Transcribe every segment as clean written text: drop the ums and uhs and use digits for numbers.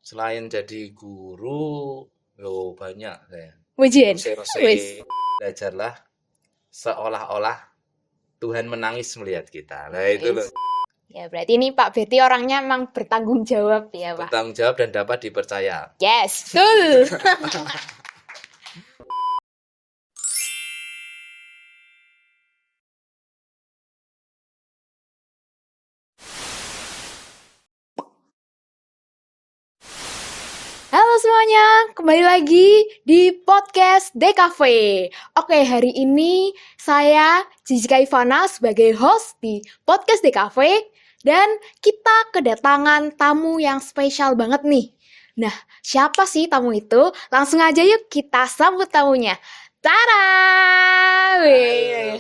Selain jadi guru, banyak saya. Wijen. Resik-resik, belajarlah seolah-olah Tuhan menangis melihat kita. Nah itu loh, Ya, berarti ini Pak Berti orangnya emang bertanggung jawab ya, Pak. bertanggung jawab dan dapat dipercaya. Yes, betul. Halo semuanya, kembali lagi di podcast DKV. Oke, hari ini saya Jessica Ivana sebagai host di podcast DKV dan kita kedatangan tamu yang spesial banget nih. Nah, siapa sih tamu itu? Langsung aja yuk kita sambut tamunya. Tada!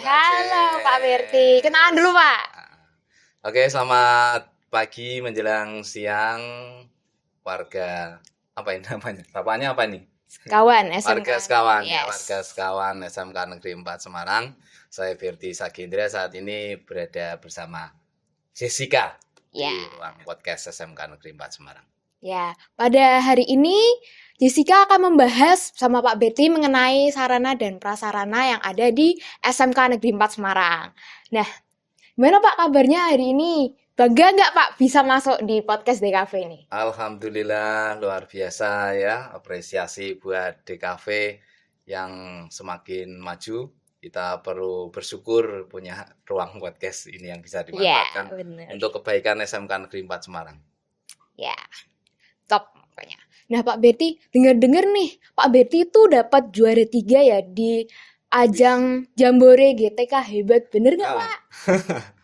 Halo Pak Berti, kenalan dulu Pak. Oke, selamat pagi menjelang siang warga apa ini namanya? Bapaknya apa nih? Kawan SMK. Warga Sekawan, Yes. warga Sekawan SMK Negeri 4 Semarang. Saya Berti Sagendra saat ini berada bersama Jessica di ruang podcast SMK Negeri 4 Semarang. Ya, pada hari ini Jessica akan membahas sama Pak Berti mengenai sarana dan prasarana yang ada di SMK Negeri 4 Semarang. Nah, gimana Pak kabarnya hari ini? Bangga nggak Pak bisa masuk di podcast DKV ini? Alhamdulillah luar biasa ya, apresiasi buat DKV yang semakin maju. Kita perlu bersyukur punya ruang podcast ini yang bisa dimanfaatkan untuk kebaikan SMK Negeri 4 Semarang. Ya, top pokoknya. Nah Pak Berti, dengar-dengar nih, Pak Berti itu dapat juara 3 ya di ajang Jambore GTK, hebat bener nggak Pak?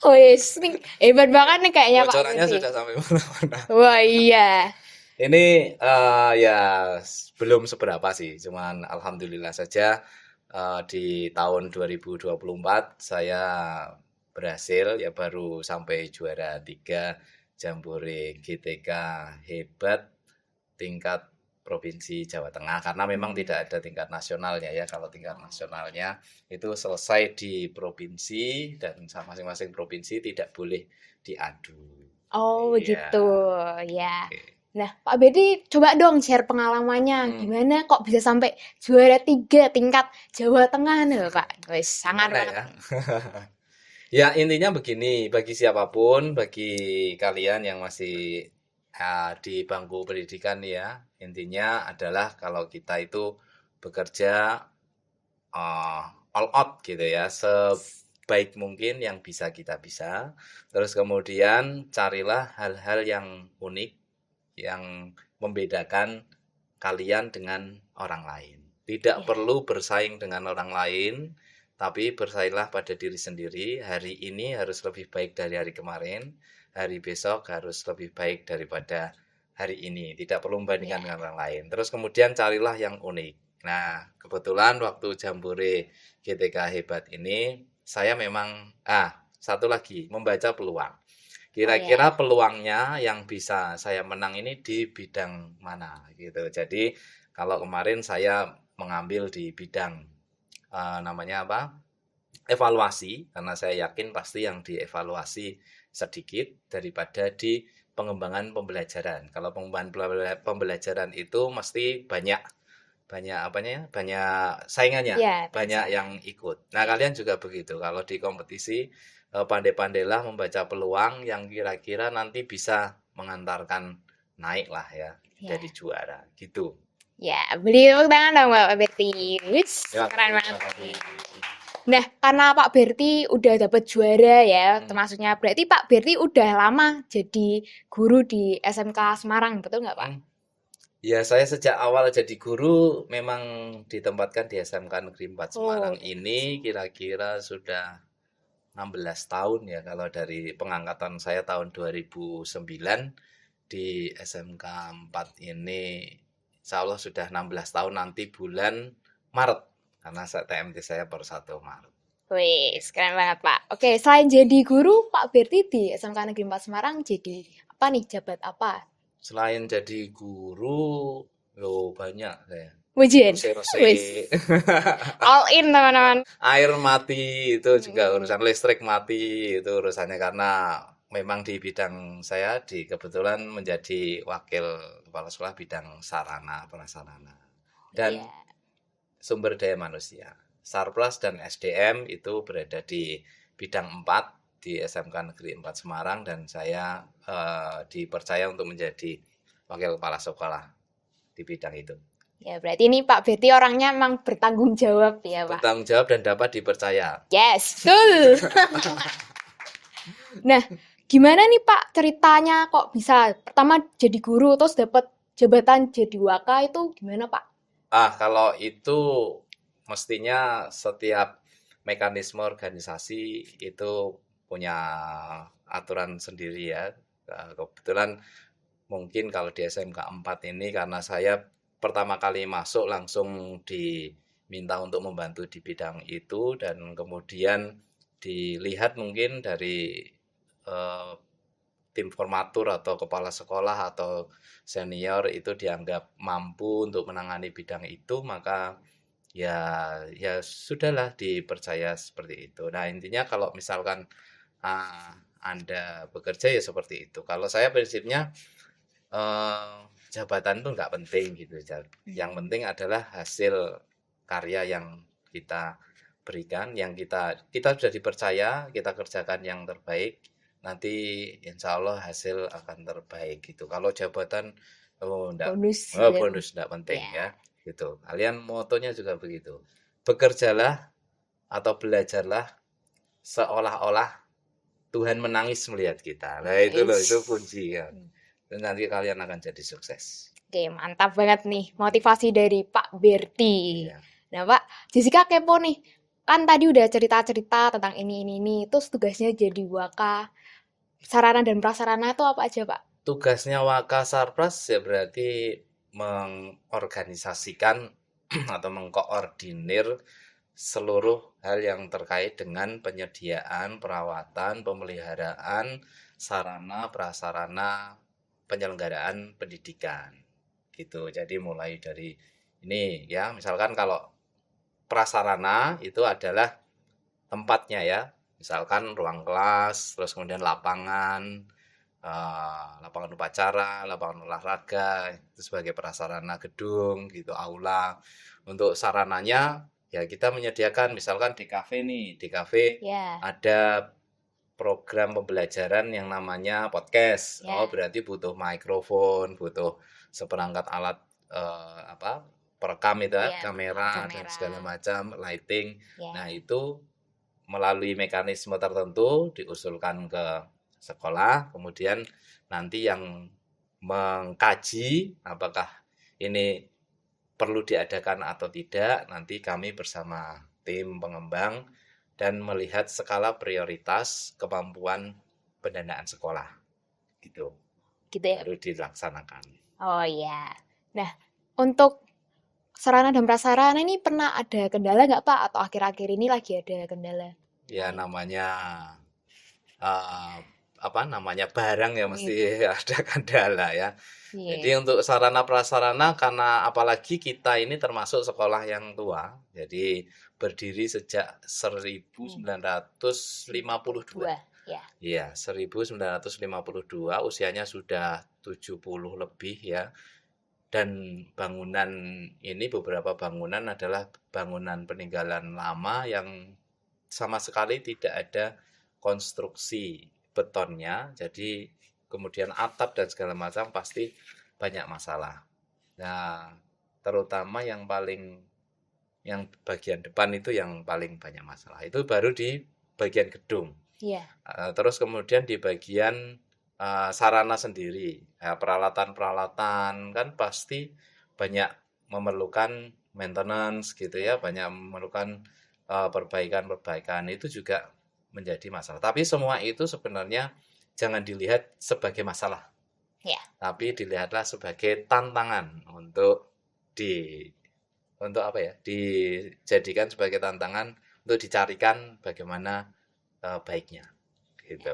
Wes, hebat banget nih kayaknya Pak Berti. Bocorannya sudah sampai mana-mana. Wah iya. Ini ya belum seberapa sih, cuman alhamdulillah saja di tahun 2024 saya berhasil ya baru sampai juara 3 Jambore GTK hebat tingkat Provinsi Jawa Tengah karena memang tidak ada tingkat nasionalnya ya. Kalau tingkat nasionalnya itu selesai di provinsi dan masing-masing provinsi tidak boleh diadu. Oh begitu ya. Nah Pak Berti coba dong share pengalamannya gimana kok bisa sampai juara 3 tingkat Jawa Tengah nih Pak. Wes sangat ya. Ya intinya begini, bagi siapapun, bagi kalian yang masih di bangku pendidikan ya, intinya adalah kalau kita itu bekerja all out gitu ya, sebaik mungkin yang bisa kita bisa. Terus kemudian carilah hal-hal yang unik, yang membedakan kalian dengan orang lain. Tidak perlu bersaing dengan orang lain, tapi bersainglah pada diri sendiri. Hari ini harus lebih baik dari hari kemarin. Hari besok harus lebih baik daripada hari ini. Tidak perlu membandingkan dengan orang lain. Terus kemudian carilah yang unik. Nah, kebetulan waktu Jambore GTK hebat ini, saya memang, satu lagi, membaca peluang. Kira-kira peluangnya yang bisa saya menang ini di bidang mana gitu. Jadi, kalau kemarin saya mengambil di bidang namanya apa? Evaluasi, karena saya yakin pasti yang dievaluasi sedikit daripada di pengembangan pembelajaran. Kalau pengembangan pembelajaran itu mesti banyak saingannya, banyak yang ikut. Nah, kalian juga begitu. Kalau di kompetisi pandai-pandailah membaca peluang yang kira-kira nanti bisa mengantarkan naik lah ya, jadi juara gitu. Ya, beli tepuk tangan dong Pak Berti. Keren banget. Nah, karena Pak Berti udah dapat juara ya, termasuknya berarti Pak Berti udah lama jadi guru di SMK Semarang, betul nggak Pak? Ya, saya sejak awal jadi guru memang ditempatkan di SMK Negeri 4 Semarang ini kira-kira sudah 16 tahun ya kalau dari pengangkatan saya tahun 2009 di SMK 4 ini insya Allah sudah 16 tahun nanti bulan Maret karena TMT saya per 1 Maret. Wih, keren banget Pak. Oke, selain jadi guru, Pak Berti di SMK Negeri 4 Semarang jadi apa nih, jabat apa? Selain jadi guru, banyak saya. Wijen. All in teman-teman. Air mati itu juga urusan, listrik mati itu urusannya karena memang di bidang saya kebetulan menjadi wakil kepala sekolah bidang sarana prasarana dan Iya. sumber daya manusia. Sarpras dan SDM itu berada di bidang 4 di SMK Negeri 4 Semarang dan saya dipercaya untuk menjadi wakil kepala sekolah di bidang itu. Ya, berarti ini Pak Berti orangnya memang bertanggung jawab ya, Pak. Bertanggung jawab dan dapat dipercaya. Yes, betul. Nah, gimana nih Pak ceritanya kok bisa pertama jadi guru terus dapat jabatan jadi waka itu gimana Pak? Kalau itu mestinya setiap mekanisme organisasi itu punya aturan sendiri ya. Kebetulan mungkin kalau di SMK 4 ini karena saya pertama kali masuk langsung diminta untuk membantu di bidang itu dan kemudian dilihat mungkin dari tim formatur atau kepala sekolah atau senior itu dianggap mampu untuk menangani bidang itu, maka ya sudahlah dipercaya seperti itu. Nah, intinya kalau misalkan Anda bekerja ya seperti itu. Kalau saya prinsipnya jabatan itu nggak penting gitu. Yang penting adalah hasil karya yang kita berikan, yang kita sudah dipercaya, kita kerjakan yang terbaik, nanti insya Allah hasil akan terbaik gitu. Kalau jabatan enggak, Bonus. bonus enggak penting ya gitu. Kalian motonya juga begitu. Bekerjalah atau belajarlah seolah-olah Tuhan menangis melihat kita. Nah, itu loh, itu kunci ya. Dan nanti kalian akan jadi sukses. Oke, mantap banget nih motivasi dari Pak Berti. Iya. Nah, Pak, Jessica kepo nih. Kan tadi udah cerita-cerita tentang ini. Terus tugasnya jadi waka. Sarana dan prasarana itu apa aja, Pak? Tugasnya Waka Sarpras ya berarti mengorganisasikan atau mengkoordinir seluruh hal yang terkait dengan penyediaan, perawatan, pemeliharaan, sarana, prasarana, penyelenggaraan pendidikan. Gitu. Jadi mulai dari ini ya, misalkan kalau prasarana itu adalah tempatnya ya. Misalkan ruang kelas, terus kemudian lapangan upacara, lapangan olahraga, itu sebagai prasarana gedung, gitu, aula. Untuk sarananya, ya kita menyediakan, misalkan di kafe nih, di kafe ada program pembelajaran yang namanya podcast. Oh, berarti butuh mikrofon, butuh seperangkat alat perekam itu kamera dan segala macam, lighting. Nah, itu melalui mekanisme tertentu diusulkan ke sekolah, kemudian nanti yang mengkaji apakah ini perlu diadakan atau tidak, nanti kami bersama tim pengembang dan melihat skala prioritas kemampuan pendanaan sekolah. Gitu ya. Baru dilaksanakan. Oh iya. Nah, untuk sarana dan prasarana ini pernah ada kendala nggak Pak? Atau akhir-akhir ini lagi ada kendala? Ya namanya barang ya mesti ada kendala ya. Jadi untuk sarana prasarana karena apalagi kita ini termasuk sekolah yang tua, jadi berdiri sejak 1952. Iya, 1952, usianya sudah 70 lebih ya. Dan bangunan ini, beberapa bangunan adalah bangunan peninggalan lama yang sama sekali tidak ada konstruksi betonnya, jadi kemudian atap dan segala macam pasti banyak masalah. Nah, terutama yang bagian depan itu yang paling banyak masalah. Itu baru di bagian gedung. Terus kemudian di bagian sarana sendiri, peralatan-peralatan kan pasti banyak memerlukan maintenance gitu ya, banyak memerlukan perbaikan itu juga menjadi masalah. Tapi semua itu sebenarnya jangan dilihat sebagai masalah, tapi dilihatlah sebagai tantangan untuk dijadikan sebagai tantangan untuk dicarikan bagaimana baiknya, gitu.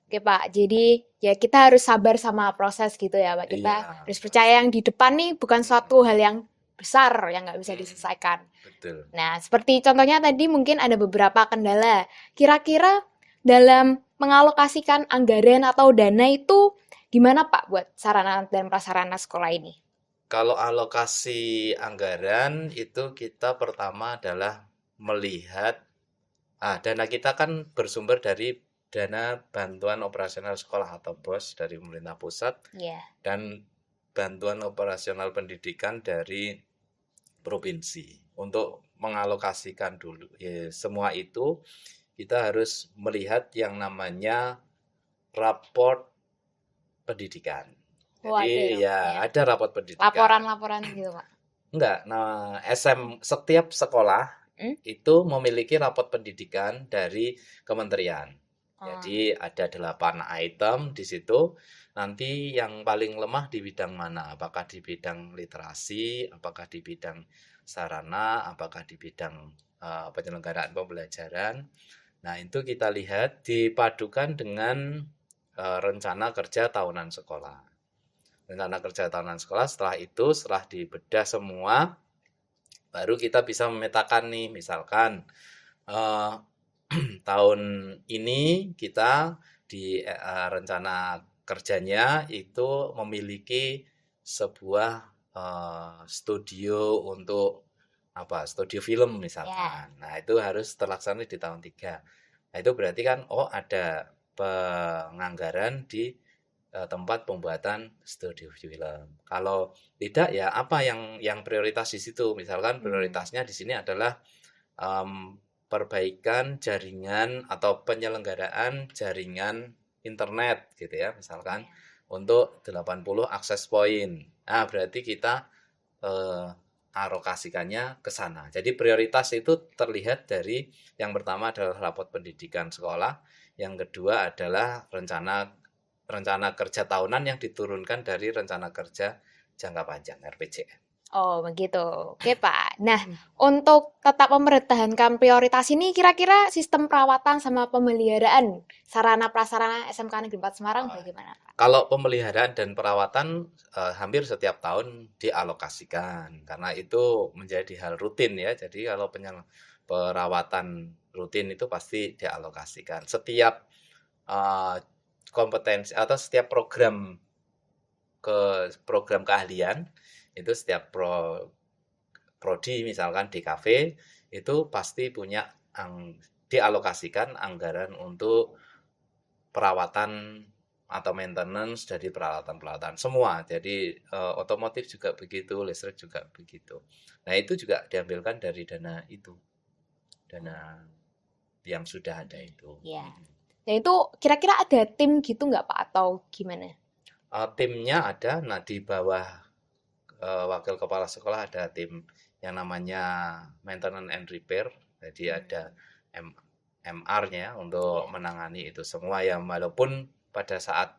Oke Pak, jadi ya kita harus sabar sama proses gitu ya Pak. Kita harus percaya yang di depan nih bukan suatu hal yang besar yang nggak bisa diselesaikan. Betul. Nah, seperti contohnya tadi mungkin ada beberapa kendala. Kira-kira dalam mengalokasikan anggaran atau dana itu gimana Pak buat sarana dan prasarana sekolah ini? Kalau alokasi anggaran itu kita pertama adalah melihat dana kita kan bersumber dari dana bantuan operasional sekolah atau BOS dari pemerintah pusat Iya. dan bantuan operasional pendidikan dari provinsi. Untuk mengalokasikan dulu ya, semua itu kita harus melihat yang namanya raport pendidikan. Oh, ada Jadi ya ya. ada raport pendidikan. Laporan-laporan gitu, Pak. Enggak, nah setiap sekolah itu memiliki raport pendidikan dari kementerian. Jadi ada 8 item di situ. Nanti yang paling lemah di bidang mana? Apakah di bidang literasi, apakah di bidang sarana, apakah di bidang penyelenggaraan pembelajaran. Nah, itu kita lihat dipadukan dengan rencana kerja tahunan sekolah. Rencana kerja tahunan sekolah setelah dibedah semua, baru kita bisa memetakan nih, misalkan eh, tahun ini kita di rencana kerjanya itu memiliki sebuah studio untuk studio film misalkan. Nah, itu harus terlaksana di tahun 3. Nah, itu berarti kan ada penganggaran di tempat pembuatan studio film. Kalau tidak ya apa yang prioritas di situ? Misalkan prioritasnya di sini adalah perbaikan jaringan atau penyelenggaraan jaringan internet gitu ya, misalkan untuk 80 akses point. Nah, berarti kita alokasikannya ke sana. Jadi prioritas itu terlihat dari yang pertama adalah raport pendidikan sekolah, yang kedua adalah rencana kerja tahunan yang diturunkan dari rencana kerja jangka panjang RPJM. Oh, begitu. Oke, Pak. Nah, untuk tetap mempertahankan prioritas ini, kira-kira sistem perawatan sama pemeliharaan sarana prasarana SMK Negeri 4 Semarang bagaimana, Pak? Kalau pemeliharaan dan perawatan hampir setiap tahun dialokasikan karena itu menjadi hal rutin ya. Jadi kalau perawatan rutin itu pasti dialokasikan. Setiap kompetensi atau setiap program keahlian itu setiap prodi misalkan di kafe itu pasti punya dialokasikan anggaran untuk perawatan atau maintenance dari peralatan-peralatan semua. Jadi otomotif juga begitu, listrik juga begitu. Nah, itu juga diambilkan dari dana itu. Dana yang sudah ada itu. Ya. Dan itu kira-kira ada tim gitu nggak Pak atau gimana? Timnya ada, nah di bawah wakil kepala sekolah ada tim yang namanya maintenance and repair. Jadi ada MR-nya untuk menangani itu semua ya, walaupun pada saat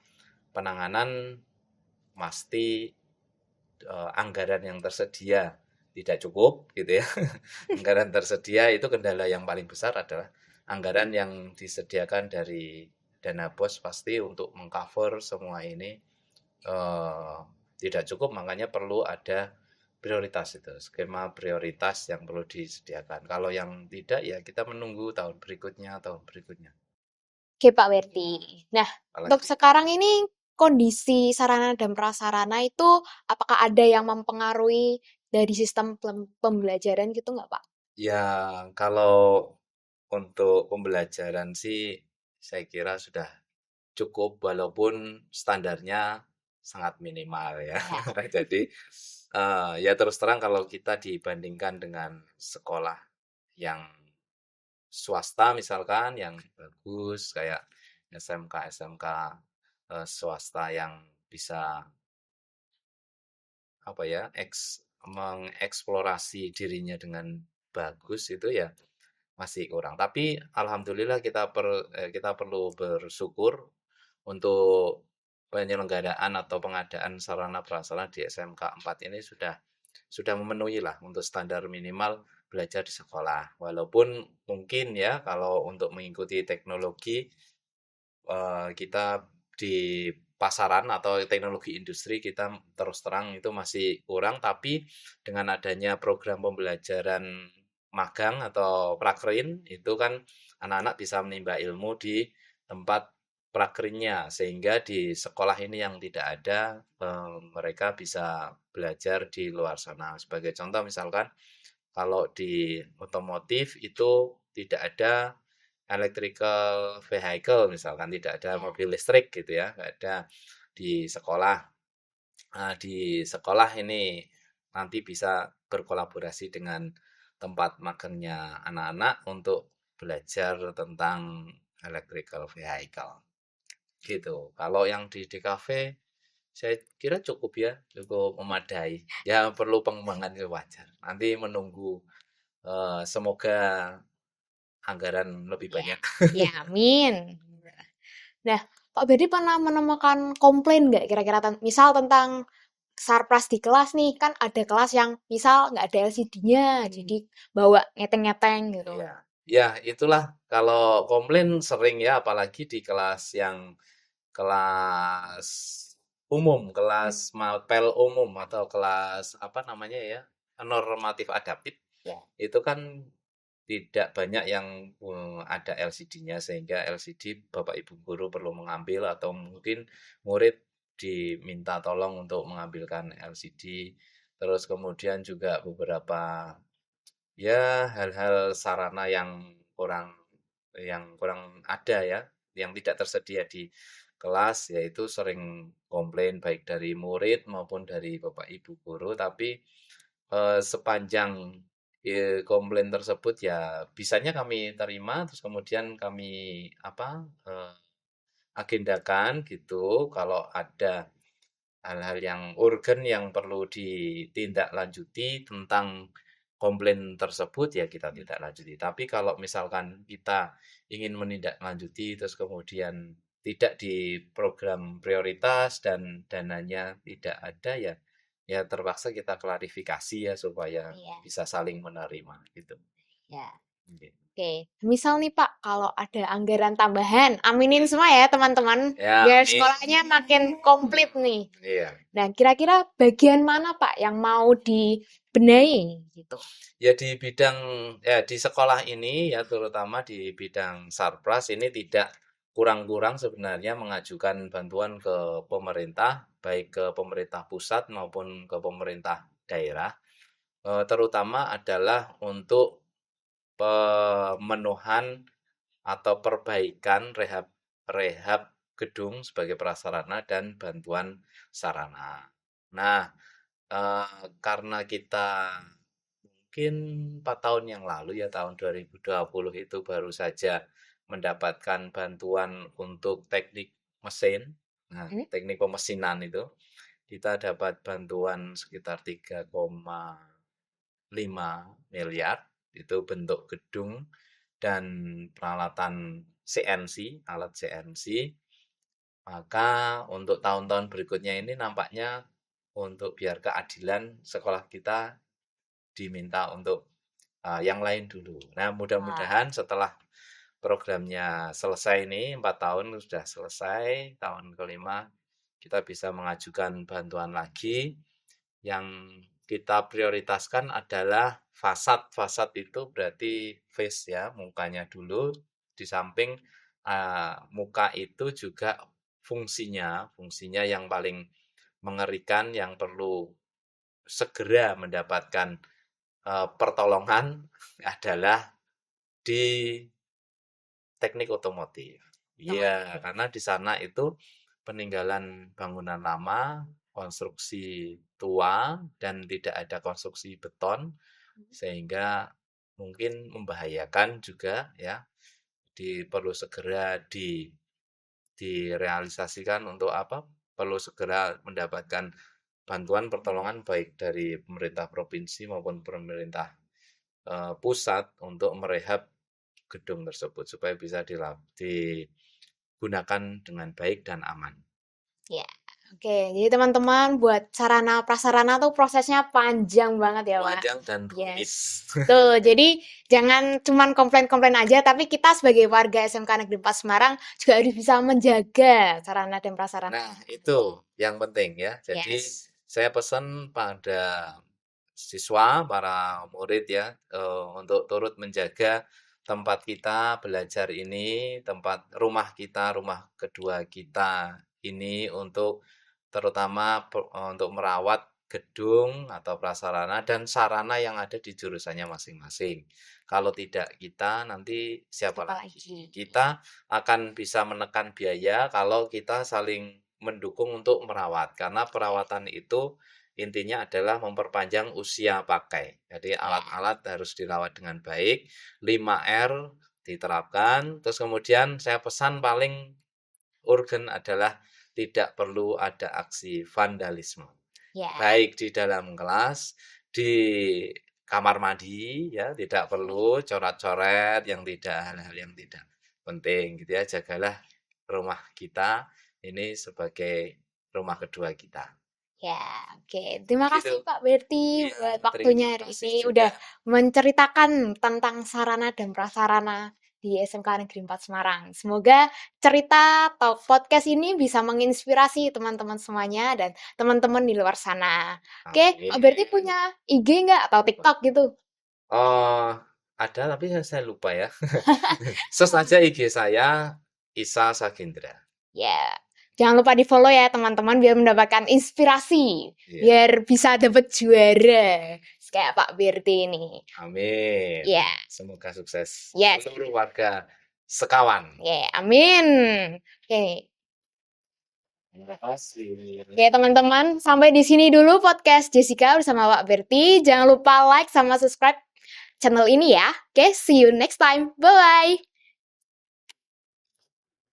penanganan pasti anggaran yang tersedia tidak cukup gitu ya. Anggaran tersedia itu kendala yang paling besar adalah anggaran yang disediakan dari dana BOS pasti untuk mengcover semua ini tidak cukup, makanya perlu ada prioritas itu, skema prioritas yang perlu disediakan. Kalau yang tidak ya kita menunggu tahun berikutnya. Oke Pak Werti. Nah, untuk sekarang ini kondisi sarana dan prasarana itu apakah ada yang mempengaruhi dari sistem pembelajaran gitu nggak Pak? Ya, kalau untuk pembelajaran sih saya kira sudah cukup walaupun standarnya sangat minimal ya. Jadi ya terus terang kalau kita dibandingkan dengan sekolah yang swasta misalkan yang bagus kayak SMK swasta yang bisa mengeksplorasi dirinya dengan bagus itu ya masih kurang. Tapi alhamdulillah kita perlu bersyukur untuk penyelenggaraan atau pengadaan sarana prasarana di SMK 4 ini sudah memenuhi lah untuk standar minimal belajar di sekolah. Walaupun mungkin ya kalau untuk mengikuti teknologi kita di pasaran atau teknologi industri kita terus terang itu masih kurang, tapi dengan adanya program pembelajaran magang atau prakrin itu kan anak-anak bisa menimba ilmu di tempat prakernya, sehingga di sekolah ini yang tidak ada, mereka bisa belajar di luar sana. Sebagai contoh misalkan kalau di otomotif itu tidak ada electrical vehicle misalkan, tidak ada Ya. mobil listrik gitu ya, nggak ada di sekolah. Nah, di sekolah ini nanti bisa berkolaborasi dengan tempat magangnya anak-anak untuk belajar tentang electrical vehicle gitu. Kalau yang di DKV saya kira cukup ya, cukup memadai. Ya perlu pengembangan itu wajar. Nanti menunggu semoga anggaran lebih Ya, banyak. ya, amin. Nah, Pak Berdi pernah menemukan komplain nggak kira-kira misal tentang sarpras di kelas nih, kan ada kelas yang misal nggak ada LCD-nya, jadi bawa ngeteng-ngeteng gitu. Ya, ya itulah kalau komplain sering ya, apalagi di kelas yang kelas umum, Hmm, kelas mapel umum atau kelas apa namanya ya, normatif adaptif. ya. Itu kan tidak banyak yang ada LCD-nya sehingga LCD Bapak Ibu guru perlu mengambil atau mungkin murid diminta tolong untuk mengambilkan LCD. Terus kemudian juga beberapa ya hal-hal sarana yang kurang ada ya, yang tidak tersedia di kelas, yaitu sering komplain baik dari murid maupun dari Bapak Ibu guru, tapi sepanjang komplain tersebut ya bisanya kami terima, terus kemudian kami apa, agendakan gitu. Kalau ada hal-hal yang urgen yang perlu ditindaklanjuti tentang komplain tersebut ya kita tidak lanjuti. Tapi kalau misalkan kita ingin menindaklanjuti terus kemudian tidak di program prioritas dan dananya tidak ada ya ya terpaksa kita klarifikasi ya supaya Iya, bisa saling menerima gitu. ya. Gitu. Oke, misal nih Pak, kalau ada anggaran tambahan, aminin semua ya teman-teman, Ya, biar amin. sekolahnya makin komplit nih. Iya. Nah, kira-kira bagian mana Pak yang mau dibenahi gitu? Ya di sekolah ini ya terutama di bidang Sarpras ini tidak kurang-kurang sebenarnya mengajukan bantuan ke pemerintah, baik ke pemerintah pusat maupun ke pemerintah daerah, terutama adalah untuk pemenuhan atau perbaikan rehab rehab gedung sebagai prasarana dan bantuan sarana. Nah, karena kita mungkin 4 tahun yang lalu ya, tahun 2020 itu baru saja mendapatkan bantuan untuk teknik mesin. Nah, Hmm? teknik pemesinan itu kita dapat bantuan sekitar 3,5 miliar itu bentuk gedung dan peralatan CNC, alat CNC. Maka untuk tahun-tahun berikutnya ini nampaknya untuk biar keadilan sekolah kita diminta untuk yang lain dulu. Nah, Wah, mudah-mudahan setelah programnya selesai ini, 4 tahun sudah selesai, tahun kelima kita bisa mengajukan bantuan lagi. Yang kita prioritaskan adalah fasad. Fasad itu berarti face ya, mukanya dulu. Di samping muka itu juga fungsinya yang paling mengerikan, yang perlu segera mendapatkan pertolongan adalah di teknik otomotif. Iya, otomotif. karena di sana itu peninggalan bangunan lama, konstruksi tua, dan tidak ada konstruksi beton, sehingga mungkin membahayakan juga ya. Perlu segera direalisasikan untuk apa? Perlu segera mendapatkan bantuan pertolongan baik dari pemerintah provinsi maupun pemerintah pusat untuk merehab gedung tersebut supaya bisa digunakan dengan baik dan aman. Ya, oke. Jadi teman-teman buat sarana prasarana tuh prosesnya panjang banget ya, Pak. Panjang dan rumit. Yes. Tuh, jadi jangan cuman komplain-komplain aja, tapi kita sebagai warga SMK Negeri 4 Semarang juga harus bisa menjaga sarana dan prasarana. Nah, itu yang penting ya. Jadi Yes. saya pesan pada siswa, para murid ya, untuk turut menjaga tempat kita belajar ini, tempat rumah kita, rumah kedua kita ini untuk terutama untuk merawat gedung atau prasarana dan sarana yang ada di jurusannya masing-masing. Kalau tidak kita, nanti siapa Apa lagi? lagi? Kita akan bisa menekan biaya kalau kita saling mendukung untuk merawat, karena perawatan itu intinya adalah memperpanjang usia pakai. Jadi alat-alat harus dirawat dengan baik, 5R diterapkan, terus kemudian saya pesan paling urgen adalah tidak perlu ada aksi vandalisme. Ya. Baik di dalam kelas, di kamar mandi ya, tidak perlu coret-coret yang tidak hal-hal yang tidak penting gitu ya. Jagalah rumah kita ini sebagai rumah kedua kita. Ya, oke. Terima kasih Gitu. Pak Berti Iya, buat terima waktunya hari kasih ini juga. udah menceritakan tentang sarana dan prasarana di SMK Negeri 4 Semarang. Semoga cerita atau podcast ini bisa menginspirasi teman-teman semuanya dan teman-teman di luar sana. Oke, Pak Berti Amin. punya IG nggak atau TikTok gitu? Oh, ada tapi saya lupa ya. Search aja IG saya Isa Sagendra. Ya, jangan lupa di-follow ya teman-teman biar mendapatkan inspirasi, Iya. biar bisa dapat juara kayak Pak Berti ini. Amin. Ya. Semoga sukses Yes. seluruh warga sekawan. Ya, amin. Oke. Terima kasih. Oke, teman-teman, sampai di sini dulu podcast Jessica bersama Pak Berti. Jangan lupa like sama subscribe channel ini ya. Oke, see you next time. Bye-bye.